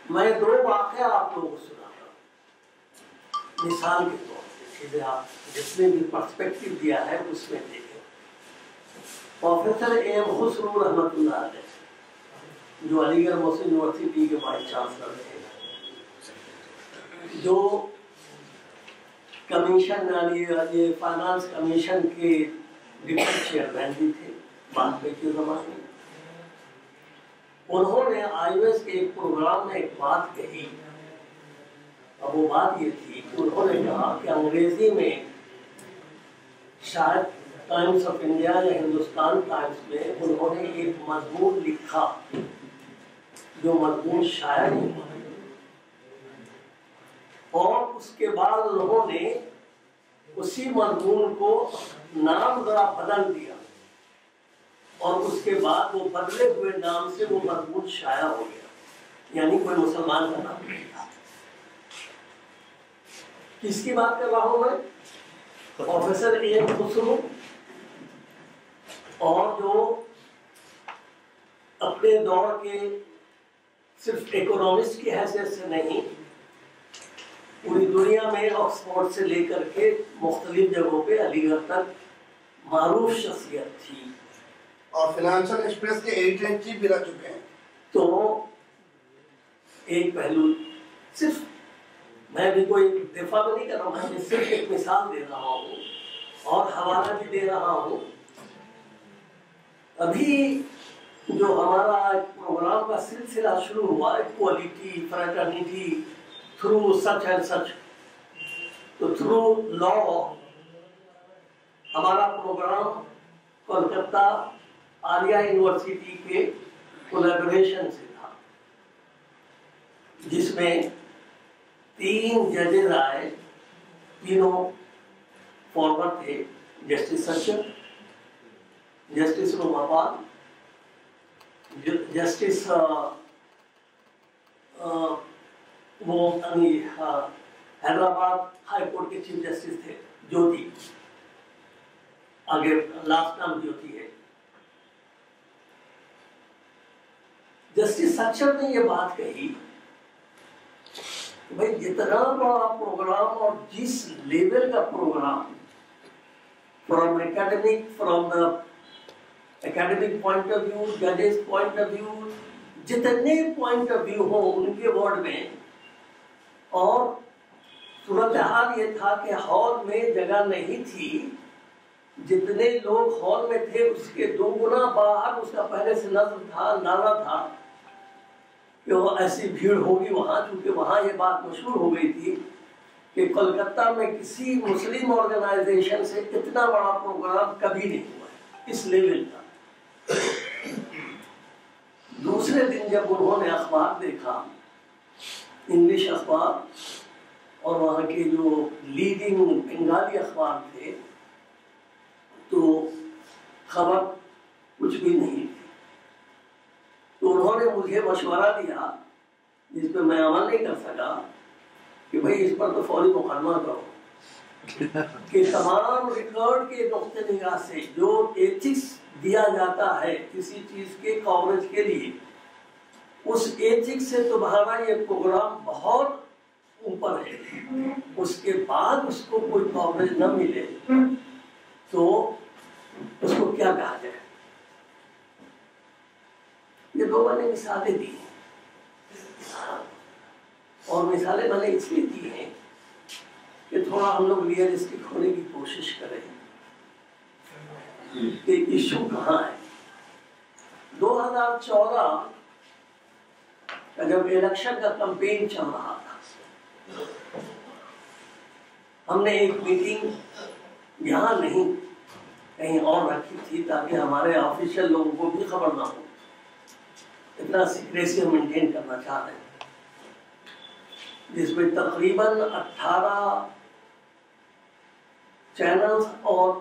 میں 2 واقعہ آپ لوگوں کو سناتا ہوں مثال کے طور پہ، چیزیں آپ جس نے بھی پرسپیکٹو دیا ہے اس میں دیکھیں۔ پروفیسر ایم خسرو رحمۃ اللہ علیہ جو علی گڑھ مسلم یونیورسٹی کے وائس چانسلر تھے، جو کمیشن یعنی یہ فائنانس کمیشن کے ڈپٹی چیئرمین بھی تھے بعد میں کے زمانے میں، انہوں نے آئی او ایس کے ایک پروگرام میں ایک بات کہی۔ اب وہ بات یہ تھی کہ انہوں نے کہا کہ انگریزی میں شاید ٹائمز آف انڈیا یا ہندوستان ٹائمز میں انہوں نے ایک مضمون لکھا جو مضمون شائع نہیں ہوا، اور اس کے بعد انہوں نے اسی مضمون کو نام ذرا بدل دیا، اور اس کے بعد وہ بدلے ہوئے نام سے وہ مضمون شائع ہو گیا، یعنی کوئی مسلمان کا نام نہیں تھا۔ کس کی بات کر رہا ہوں میں؟ پروفیسر ایم خسرو، اور جو اپنے دور کے صرف اکنامسٹ کی حیثیت سے نہیں، پوری دنیا میں آکسفورڈ سے لے کر کے مختلف جگہوں پہ علی گڑھ تک معروف شخصیت تھی، اور فنانشل ایکسپریس کے ایڈیٹر ان چیف بھی رہ چکے ہیں۔ تو ایک پہلو، صرف میں بھی کوئی دفاع نہیں کر رہا ہوں، میں صرف ایک مثال دے رہا ہوں اور حوالہ بھی دے رہا ہوں۔ ابھی جو ہمارا پروگرام کا سلسلہ شروع ہوا، equality fraternity through such and such, تو تھرو لا ہمارا پروگرام کولکتہ عالیہ یونیورسٹی کے کولیبریشن سے تھا، جس میں 3 ججز آئے، تینوں فارورڈ تھے، جسٹس سچر، جسٹس روماپال، جسٹس وہ حیدرآباد ہائی کورٹ کے چیف جسٹس تھے جوتی، آگے لاسٹ نام جوتی ہے۔ جسٹس سچر نے یہ بات کہی کہ بھائی جتنا بڑا پروگرام اور جس لیول کا program from the academic point of view, ججز پوائنٹ آف ویو، جتنے پوائنٹ آف ویو ہوں ان کے وارڈ میں، اور صورتحال یہ تھا کہ ہال میں جگہ نہیں تھی، جتنے لوگ ہال میں تھے اس کے 2 گنا باہر اس کا پہلے سے نظم تھا، اندازہ تھا کہ وہ ایسی بھیڑ ہوگی وہاں، کیونکہ وہاں یہ بات مشہور ہو گئی تھی کہ کولکتہ میں کسی مسلم آرگنائزیشن سے اتنا بڑا پروگرام کبھی نہیں ہوا ہے، اس لیول کا۔ دوسرے دن جب انہوں نے اخبار دیکھا، انگلش اخبار، اور وہاں کے جو لیڈنگ بنگالی اخبار تھے، تو خبر کچھ بھی نہیں تھی۔ تو انہوں نے مجھے مشورہ دیا، جس پہ میں عمل نہیں کر سکا، کہ بھائی اس پر تو فوری مقدمہ کرو، کہ تمام ریکارڈ کے نقطۂ نگاہ سے جو ایتھکس دیا جاتا ہے کسی چیز کے کوریج کے لیے، اس ایتھکس سے تمہارا یہ پروگرام بہت اوپر ہے، اس کے بعد اس کو کوئی کوریج نہ ملے تو اس کو کیا کہا جائے۔ یہ 2 میں نے مثالیں دی ہیں، اور مثالیں میں نے اس لیے دی ہیں کہ تھوڑا ہم لوگ ریئلسٹک ہونے کی کوشش کریں کہ ایشو کہاں ہے۔ 2014 کا جب الیکشن کا کمپین چل رہا تھا، ہم نے ایک میٹنگ یہاں نہیں کہیں اور رکھی تھی تاکہ ہمارے آفیشیل لوگوں کو بھی خبر نہ ہو، اتنا سیکریسی ہم مینٹین کرنا چاہ رہے ہیں، جس میں تقریباً 18 چینلز اور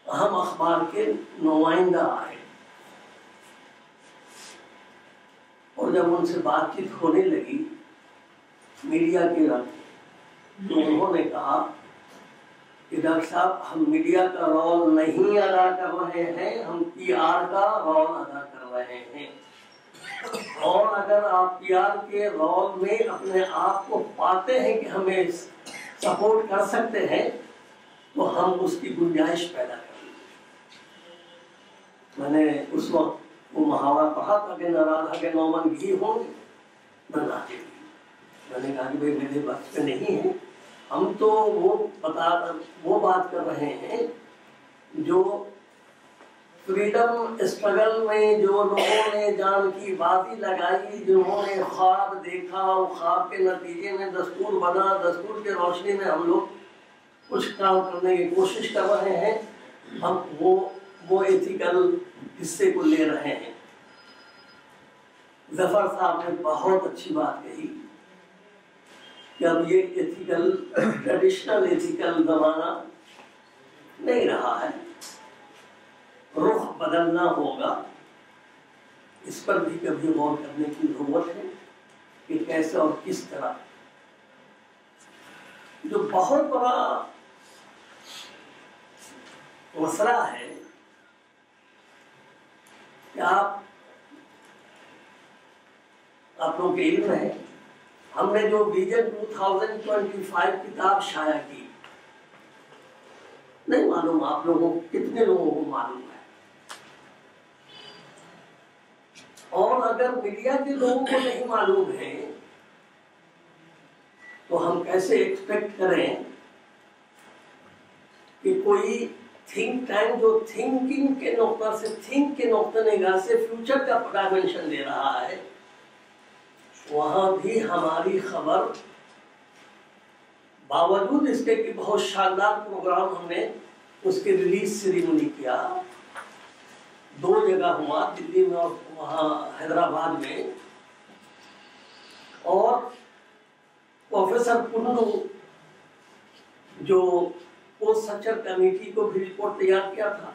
اہم اخبار کے نمائندہ آئے، اور جب ان سے بات چیت ہونے لگی میڈیا کے رنگ، تو انہوں نے کہا کہ ڈاکٹر صاحب ہم میڈیا کا رول نہیں ادا کر رہے ہیں، ہم PR کا رول ادا کر رہے ہیں۔ اور اگر آپ PR کے رول میں اپنے آپ کو پاتے ہیں کہ ہمیں سپورٹ کر سکتے ہیں تو ہم اس کی گنجائش پیدا کریں. میں نے اس وقت وہ محاورہ پڑھا تھا کہ نارادھا کے 9 من گھی ہوں گے نہ ناچے گی. میں نے کہا کہ بھائی میرے بس میں نہیں ہے. ہم تو وہ بات کر رہے ہیں جو فریڈم اسٹرگل میں جو لوگوں نے جان کی بازی لگائی، جنہوں نے خواب دیکھا، خواب کے نتیجے میں دستور بنا، دستور کے روشنی میں ہم لوگ کچھ کام کرنے کی کوشش کر رہے ہیں. ہم وہ ایتھیکل حصے کو لے رہے ہیں. ظفر صاحب نے بہت اچھی بات کہی کہ اب یہ ایتھیکل ٹریڈیشنل ایتھیکل زمانہ نہیں رہا ہے، رخ بدلنا ہوگا. اس پر بھی کبھی غور کرنے کی ضرورت ہے کہ کیسے اور کس طرح. جو بہت بڑا مسئلہ ہے کہ آپ لوگوں کے علم ہے، ہم نے جو ویژن 2025 کتاب شائع کی، نہیں معلوم آپ لوگوں کتنے لوگوں کو معلوم ہے، اور اگر میڈیا کے لوگوں کو نہیں معلوم ہے تو ہم کیسے ایکسپیکٹ کریں کہ کوئی تھنک ٹینک جو تھنکنگ کے نقطہ سے، تھنک کے نقطہ نگاہ سے فیوچر کا ڈائمنشن دے رہا ہے، وہاں بھی ہماری خبر باوجود اس کے کہ بہت شاندار پروگرام ہم نے اس کے ریلیز سیریمونی کیا، 2 جگہ ہوا، دلی میں اور وہاں حیدرآباد میں، اور پروفیسر پنو جو پوسٹ سٹرکچر کمیٹی کو بھی رپورٹ تیار کیا تھا،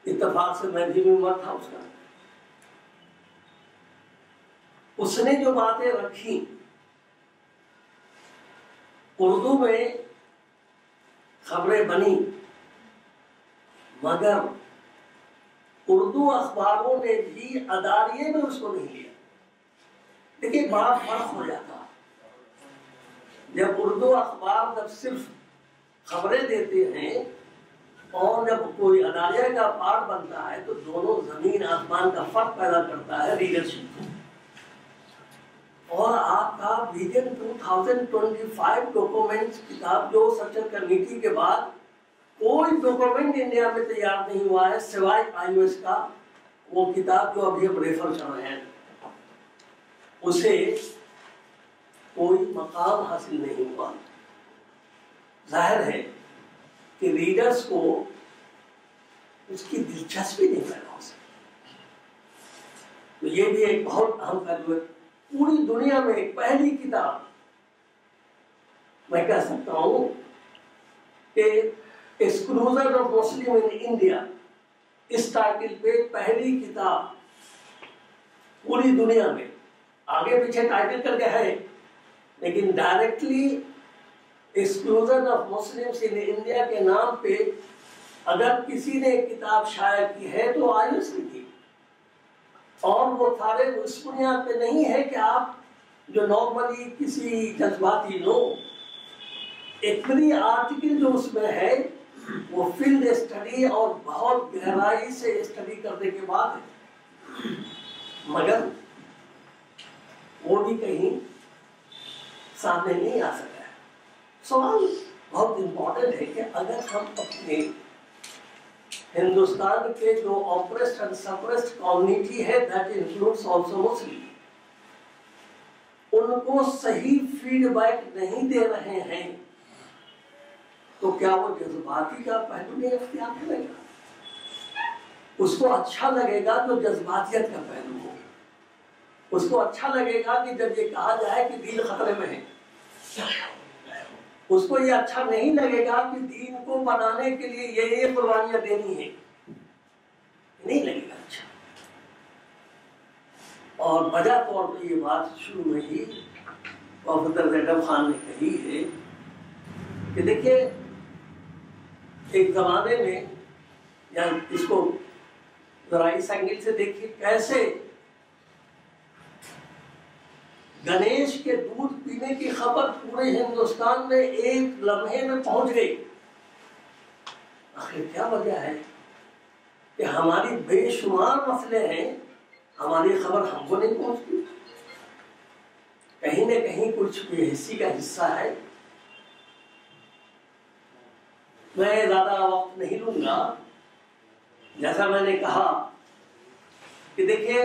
اتفاق سے میں بھی ممبر تھا اس کا، اس نے جو باتیں رکھی اردو میں خبریں بنی، مگر اردو اخباروں نے بھی اداریے میں اس کو نہیں لیا. لیکن بڑا فرق ہو جاتا جب اردو اخبار جب صرف خبریں دیتے ہیں اور جب کوئی اداریہ کا پارٹ بنتا ہے تو دونوں زمین آسمان کا فرق پیدا کرتا ہے ریڈرشپ کو. اور آپ کا ویژن 2025 ڈاکومنٹ کتاب جو سچر کمیٹی کے بعد کوئی ڈاکومنٹ انڈیا میں تیار نہیں ہوا ہے سوائے IOS کا، وہ کتاب جو ابھی ہم ریفر کر رہے ہیں، اسے کوئی مقام حاصل نہیں ہوا. ظاہر ہے کہ ریڈرز کو اس کی دلچسپی نہیں پیدا ہو سکتی. تو یہ بھی ایک بہت اہم پہلو ہے. پوری دنیا میں ایک پہلی کتاب میں کہہ سکتا ہوں کہ exclusion of Muslim in India, اس ٹائٹل پہ پہلی کتاب پوری دنیا میں، آگے پیچھے ٹائٹل کر کے ہے لیکن directly exclusion of Muslims in India کے نام پہ اگر کسی نے کتاب شائع کی ہے تو IOS نے کی. اور وہ سارے اس بنیاد پہ نہیں ہے کہ آپ جو نارملی کسی جذباتی ایک پری آرٹیکل جو اس میں ہے وہ فیلڈ اسٹڈی اور بہت گہرائی سے اسٹڈی کرنے کے بعد ہے، مگر وہ بھی کہیں سامنے نہیں آ سکا ہے. سوال بہت امپورٹنٹ ہے کہ اگر ہم اپنے ہندوستان کے جو oppressed and suppressed community ہے that includes also Muslim، ان کو صحیح فیڈ بیک نہیں دے رہے ہیں تو کیا وہ جذباتی کا پہلو نہیں اختیار کرے گا؟ اس کو اچھا لگے گا تو جذباتیت کا پہلو ہو، اس کو اچھا لگے گا کہ جب یہ کہا جائے کہ دین خطرے میں ہے، اس کو یہ اچھا نہیں لگے گا کہ دین کو بنانے کے لیے یہ قربانیاں دینی ہے، نہیں لگے گا اچھا. اور وجہ طور پہ یہ بات شروع میں ہی پروفیسر زیڈب خان نے کہی ہے کہ دیکھیے ایک زمانے میں، یا اس کو ذرا اس اینگل سے دیکھیے کیسے گنیش کے دودھ پینے کی خبر پورے ہندوستان میں ایک لمحے میں پہنچ گئی. آخر کیا وجہ ہے کہ ہماری بے شمار مسئلے ہیں، ہماری خبر ہم کو نہیں پہنچتی؟ کہیں نہ کہیں کچھ بے حسی کا حصہ ہے. میں زیادہ وقت نہیں لوں گا. جیسا میں نے کہا کہ دیکھیے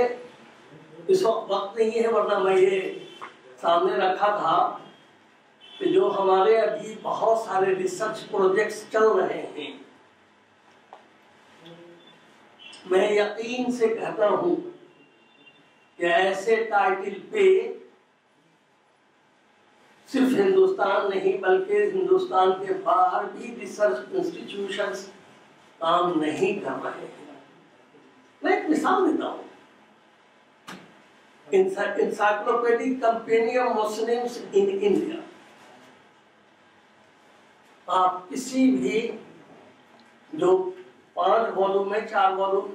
اس وقت نہیں ہے، ورنہ میں یہ سامنے رکھا تھا کہ جو ہمارے ابھی بہت سارے ریسرچ پروجیکٹس چل رہے ہیں، میں یقین سے کہتا ہوں کہ ایسے ٹائٹل پہ صرف ہندوستان نہیں بلکہ ہندوستان کے باہر بھی ریسرچ انسٹیٹیوشنز کام نہیں کر رہے ہیں. میں ایک مثال دیتا ہوں. انسائکلوپیڈک کمپینیم مسلمز ان انڈیا. آپ کسی بھی جو 5 والیوم میں 4 والیوم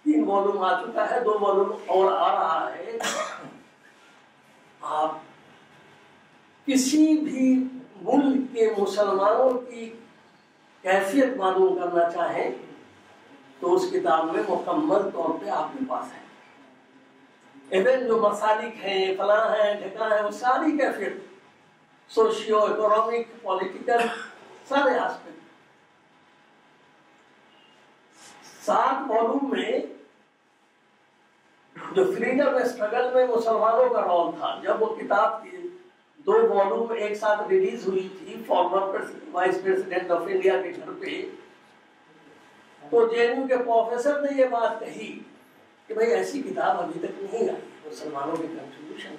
3 والیوم آ چکا ہے، 2 والیوم اور آ رہا ہے، آپ کسی بھی ملک کے مسلمانوں کی کیفیت معلوم کرنا چاہیں تو اس کتاب میں مکمل طور پہ آپ کے پاس ہے. ایون جو مسالک ہیں، فلاں ہیں، ڈھکاں ہیں، وہ ساری کیفیت، سوشیو اکنامک، پولیٹیکل، سارے آسپیکٹ 7 والیوم میں جو فریڈم اسٹرگل میں مسلمانوں کا رول تھا. جب وہ کتاب کی 2 والیوم ایک ساتھ ریلیز ہوئی تھی former vice president of India کے گھر پہ، تو جے این یو کے پروفیسر نے یہ بات کہی کہ بھئی ایسی کتاب ابھی تک نہیں آئی مسلمانوں کے کنٹریبیوشن.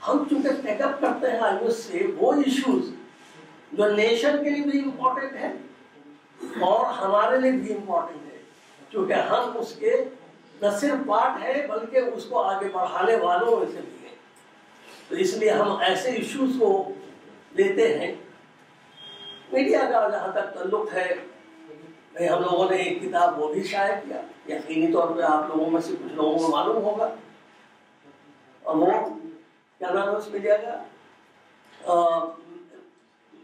ہم چونکہ ٹیک اپ کرتے ہیں آئی سے وہ ایشوز جو نیشن کے لیے بھی امپورٹنٹ ہے اور ہمارے لیے بھی امپورٹنٹ ہے، چونکہ ہم اس کے نہ صرف پارٹ ہے بلکہ اس کو آگے بڑھانے والوں میں سے بھی ہیں. تو اس لیے ہم ایسے ایشوز کو لیتے ہیں. میڈیا کا جہاں تک تعلق ہے، ہم لوگوں نے ایک کتاب وہ بھی شائع کیا، یقینی طور پہ آپ لوگوں میں سے کچھ لوگوں کو معلوم ہوگا. اور وہ کیا نام ہے اس میڈیا کا؟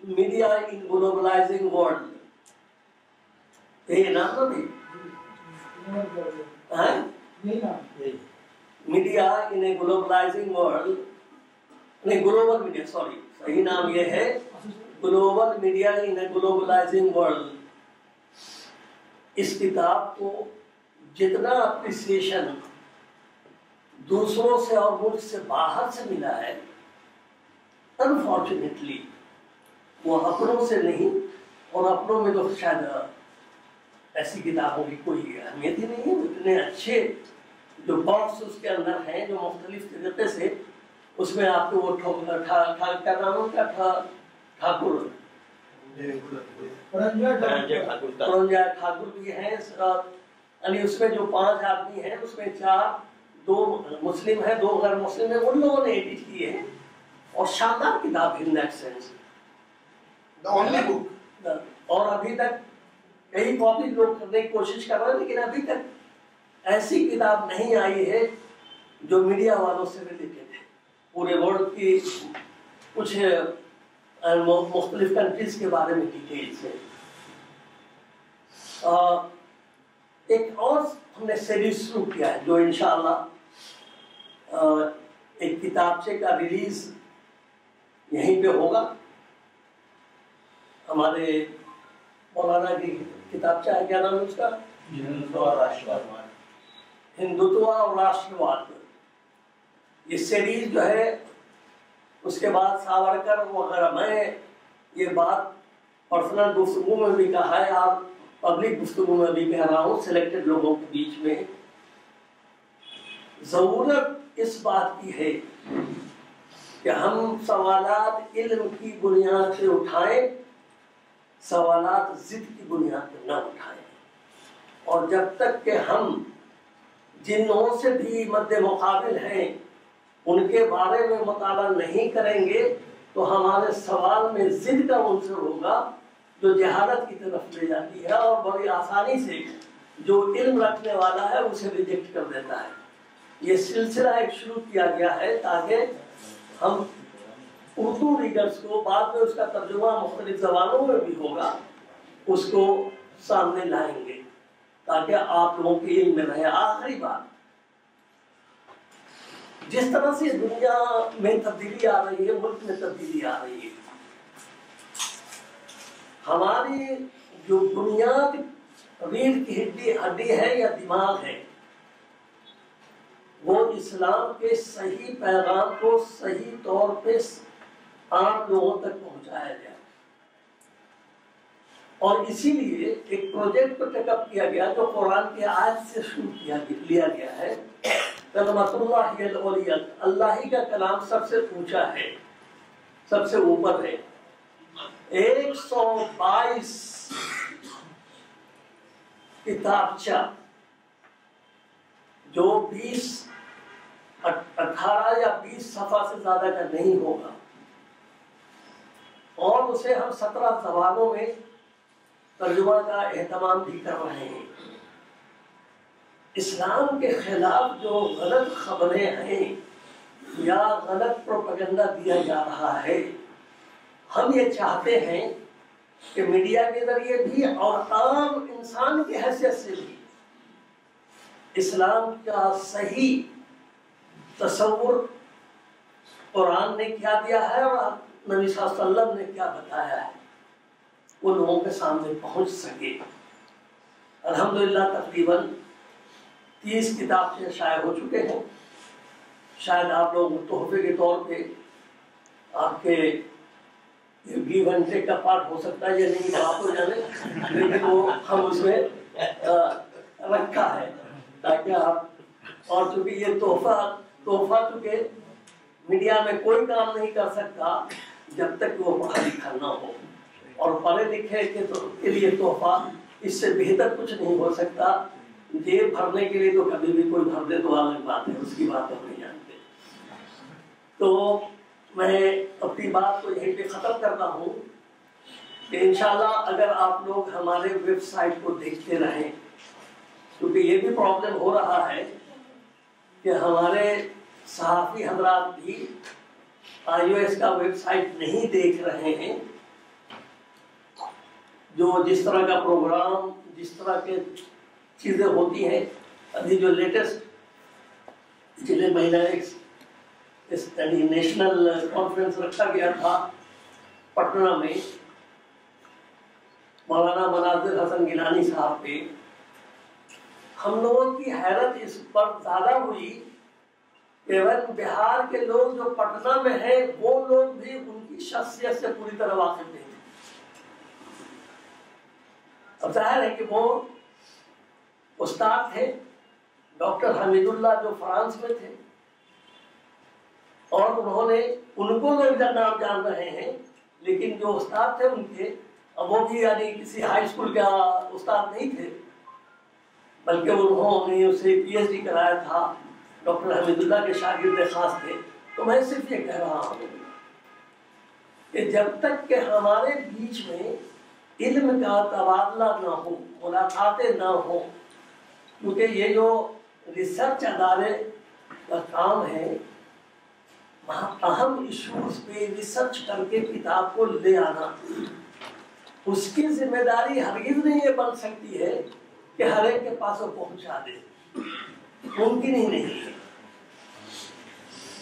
میڈیا ان گلوبلائزنگ ورلڈ. یہ نام تو بھی میڈیا ان اے گلوبلائزنگ ورلڈ، نہیں گلوبل میڈیا، سوری صحیح نام یہ ہے گلوبل میڈیا ان اے گلوبلائزنگ ورلڈ. اس کتاب کو جتنا اپریسیشن دوسروں سے اور ملک سے باہر سے ملا ہے، انفارچونیٹلی وہ اپنوں سے نہیں، اور اپنوں میں تو شاید ایسی کتابوں کی کوئی اہمیت ہی نہیں ہے. اتنے اچھے جو باکس اس کے اندر ہیں جو مختلف طریقے سے اس میں آپ کو وہ کیا نام کا ٹھاکر ٹھاکر بھی ہیں، یعنی اس میں جو 5 آدمی ہیں اس میں 2 مسلم ہیں 2 غیر مسلم ہیں، ان لوگوں نے ایڈٹ کی ہے. اور شاندار کتاب ہے ان دیٹ سینس، اور ابھی تک کئی کاپی لوگ کرنے کی کوشش کر رہے ہیں، لیکن ابھی تک ایسی کتاب نہیں آئی ہے جو میڈیا والوں سے ریلیٹڈ ہے. پورے ورلڈ کی کچھ مختلف کنٹریز کے بارے میں ڈیٹیلز ہیں. ایک اور ہم نے سیریز شروع کیا ہے جو انشاءاللہ ایک کتابچے کا ریلیز یہیں پہ ہوگا. ہمارے مولانا کی کتابچہ ہے، کیا نام ہے اس کا؟ ہندوتوا اور راشٹرواد. یہ سیریز جو ہے اس کے بعد ساورکر وغیرہ، میں یہ بات پرسنل گفتگو میں بھی کہا ہے اور پبلک گفتگو میں بھی کہہ رہا ہوں سلیکٹڈ لوگوں کے بیچ میں، ضرورت اس بات کی ہے کہ ہم سوالات علم کی بنیاد سے اٹھائیں، سوالات ضد کی بنیاد پر نہ اٹھائیں. اور جب تک کہ ہم جن لوگوں سے بھی مد مقابل ہیں ان کے بارے میں مطالعہ نہیں کریں گے تو ہمارے سوال میں ضد کا عنصر ہوگا جو جہالت کی طرف لے جاتی ہے اور بڑی آسانی سے جو علم رکھنے والا ہے اسے ریجیکٹ کر دیتا ہے. یہ سلسلہ ایک شروع کیا گیا ہے تاکہ ہم اردو ریڈرز کو بعد میں اس کا ترجمہ مختلف زبانوں میں بھی ہوگا اس کو سامنے لائیں گے تاکہ آپ لوگوں کے علم میں رہے. آخری بات، جس طرح سے دنیا میں تبدیلی آ رہی ہے، ملک میں تبدیلی آ رہی ہے، ہماری جو بنیاد ریڑھ کی ہڈی ہے یا دماغ ہے، وہ اسلام کے صحیح پیغام کو صحیح طور پہ عام لوگوں تک پہنچایا جائے. اور اسی لیے ایک پروجیکٹ کو ٹیک اپ کیا گیا جو قرآن کی آیت سے شروع لیا گیا ہے. کلمۃ اللہ ہی العلیہ، اللہ ہی کا کلام سب سے اونچا ہے، سب سے اوپر ہے. 122 کتابچہ جو 18 یا 20 صفحہ سے زیادہ کا نہیں ہوگا، اور اسے ہم 17 زبانوں میں ترجمہ کا اہتمام بھی کر رہے ہیں. اسلام کے خلاف جو غلط خبریں ہیں یا غلط پروپیگنڈا دیا جا رہا ہے، ہم یہ چاہتے ہیں کہ میڈیا کے ذریعے بھی اور عام انسان کی حیثیت سے بھی اسلام کا صحیح تصور قرآن نے کیا دیا ہے اور نبی صلی اللہ علیہ وسلم نے کیا بتایا ہے وہ لوگوں کے سامنے پہنچ سکے. الحمدللہ تقریباً 30 کتاب شائع ہو چکے ہیں. شاید آپ لوگ تحفے کے طور پہ آپ کے گیو اینڈ ٹیک کا پارٹ ہو سکتا ہے یا نہیں آپ کو جانے، لیکن وہ ہم اس میں رکھا ہے تاکہ آپ، اور چونکہ یہ تحفہ چونکہ میڈیا میں کوئی کام نہیں کر سکتا جب تک وہ پڑھا لکھا نہ ہو، اور پڑھے لکھے کے لیے تحفہ اس سے بہتر کچھ نہیں ہو سکتا. جیب بھرنے کے لیے تو کبھی بھی کوئی بھر دے تو الگ بات ہے، اس کی بات ہم نہیں جانتے. تو میں اپنی بات کو یہیں پہ ختم کرتا ہوں کہ انشاءاللہ اگر آپ لوگ ہمارے ویب سائٹ کو دیکھتے رہیں، کیونکہ یہ بھی پرابلم ہو رہا ہے کہ ہمارے صحافی حضرات بھی IOS کا ویب سائٹ نہیں دیکھ رہے ہیں. جس طرح کا پروگرام، جس طرح کے چیزیں ہوتی ہیں، ابھی جو لیٹسٹ پچھلے مہینے نیشنل کانفرنس رکھا گیا تھا پٹنہ میں مولانا مناظر حسن گیلانی صاحب پہ، ہم لوگوں کی حیرت اس پر زیادہ ہوئی کہ بہار کے لوگ جو پٹنہ میں ہیں وہ لوگ بھی ان کی شخصیت سے پوری طرح واقف نہیں تھے. اب ظاہر ہے کہ وہ استاد تھے ڈاکٹر حمید اللہ جو فرانس میں تھے، اور انہوں نے ان کو لوگ نام جان رہے ہیں، لیکن جو استاد تھے ان کے، اب وہ بھی یعنی کسی ہائی اسکول کا استاد نہیں تھے، بلکہ انہوں نے اسے PhD کرایا تھا، ڈاکٹر حمید اللہ کے شاگرد خاص تھے. تو میں صرف یہ کہہ رہا ہوں کہ جب تک کہ ہمارے بیچ میں علم کا تبادلہ نہ ہو، ملاقاتیں نہ ہو، کیونکہ یہ جو ریسرچ ادارے کا کام ہے، وہاں اہم ایشوز پہ ریسرچ کر کے کتاب کو لے آنا، اس کی ذمہ داری ہرگز نہیں یہ بن سکتی ہے کہ ہر ایک کے پاس وہ پہنچا دے، ممکن ہی نہیں ہے.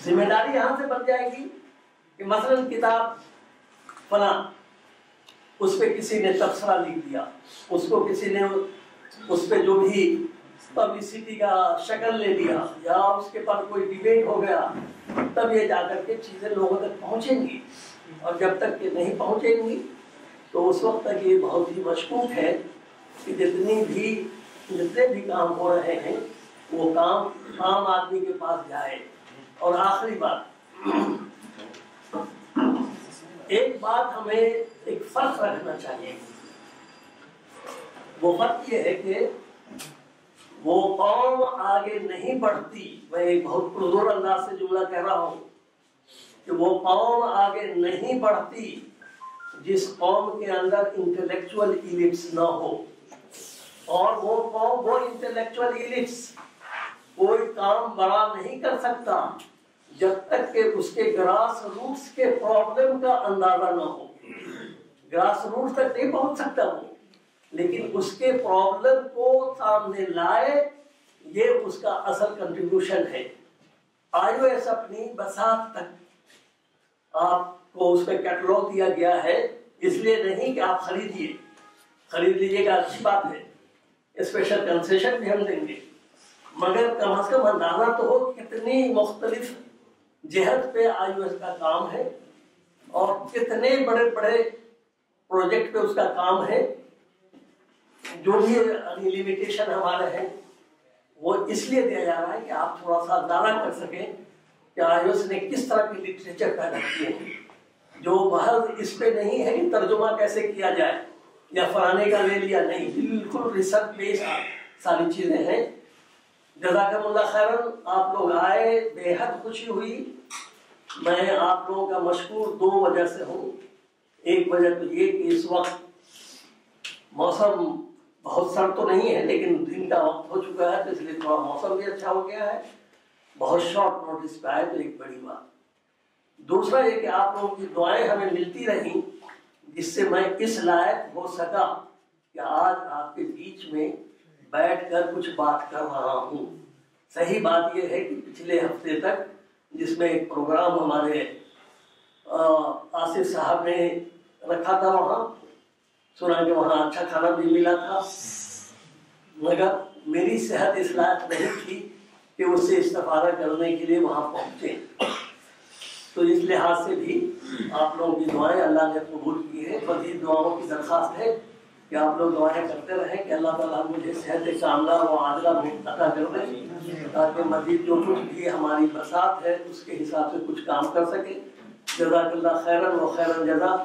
ذمہ داری یہاں سے بن جائے گی کہ مثلا کتاب فلاں، اس پہ کسی نے تبصرہ لکھ دیا، اس کو کسی نے اس پہ جو بھی پبلسٹی کا شکل لے لیا، یا اس کے پر کوئی ڈیبیٹ ہو گیا، تب یہ جا کر کے چیزیں لوگوں تک پہنچیں گی. اور جب تک یہ نہیں پہنچیں گی تو اس وقت تک یہ بہت ہی مشکوک ہے کہ جتنے بھی کام ہو رہے ہیں وہ کام عام آدمی کے پاس جائے. اور آخری بات، ایک بات ہمیں ایک فرق رکھنا چاہیے، وہ فرق یہ ہے کہ وہ قوم آگے نہیں بڑھتی، میں ایک بہت پرزور انداز سے جملہ کہہ رہا ہوں کہ وہ قوم آگے نہیں بڑھتی جس قوم کے اندر انٹلیکچوئل ایلٹس نہ ہو. اور وہ قوم، وہ انٹلیکچوئل ایلٹس کوئی کام بڑا نہیں کر سکتا جب تک کہ اس کے گراس روٹس کے پرابلم کا اندازہ نہ ہو. گراس روٹس تک نہیں پہنچ سکتا وہ، لیکن اس کے پرابلم کو سامنے لائے، یہ اس کا اصل کنٹریبیوشن ہے. iOS اپنی بساط تک آپ کو اس میں کیٹلاگ دیا گیا ہے، اس لیے نہیں کہ آپ خرید لیجیے گا، اچھی بات ہے، اسپیشل کنسیشن بھی ہم دیں گے، مگر کم از کم اندازہ تو ہو کتنی مختلف جہت پہ iOS کا کام ہے اور کتنے بڑے بڑے پروجیکٹ پہ اس کا کام ہے. جو بھی لیمیٹیشن ہمارے ہیں وہ اس لیے دیا جا رہا ہے کہ آپ تھوڑا سا اندازہ کر سکیں کہ iOS نے کس طرح کی لٹریچر پیدا کی ہے، جو محض اس پہ نہیں ہے کہ ترجمہ کیسے کیا جائے یا فلانے کا لے لیا، نہیں، بالکل ریسرچ بیس ساری چیزیں ہیں. جزاکم اللہ خیرن، آپ لوگ آئے، بے حد خوشی ہوئی. میں آپ لوگوں کا مشکور 2 وجہ سے ہوں. ایک وجہ تو یہ کہ اس وقت موسم بہت سرد تو نہیں ہے، لیکن دن کا وقت ہو چکا ہے، تو اس لیے تھوڑا موسم بھی اچھا ہو گیا ہے. بہت شارٹ نوٹس پہ آئے تو ایک بڑی بات. دوسرا یہ کہ آپ لوگوں کی دعائیں ہمیں ملتی رہیں، جس سے میں اس لائق ہو سکا کہ آج آپ کے بیچ میں بیٹھ کر کچھ بات کر رہا ہوں. صحیح بات یہ ہے کہ پچھلے ہفتے تک جس میں ایک پروگرام ہمارے آصف صاحب نے رکھا تھا، وہاں سنا کہ وہاں اچھا کھانا بھی ملا تھا، مگر میری صحت اس لائق نہیں تھی کہ اس سے استفادہ کرنے کے لیے وہاں پہنچے. تو اس لحاظ سے بھی آپ لوگوں کی دعائیں اللہ نے قبول کی ہے. مزید دعاؤں کی درخواست ہے کہ آپ لوگ دعائیں کرتے رہیں کہ اللہ تعالیٰ مجھے صحت کاملہ و عاجلہ عطا کر دیں، تاکہ مزید جو کچھ بھی ہماری بساط ہے اس کے حساب سے کچھ کام کر سکے. جزاک اللہ خیرن و خیرن جزا.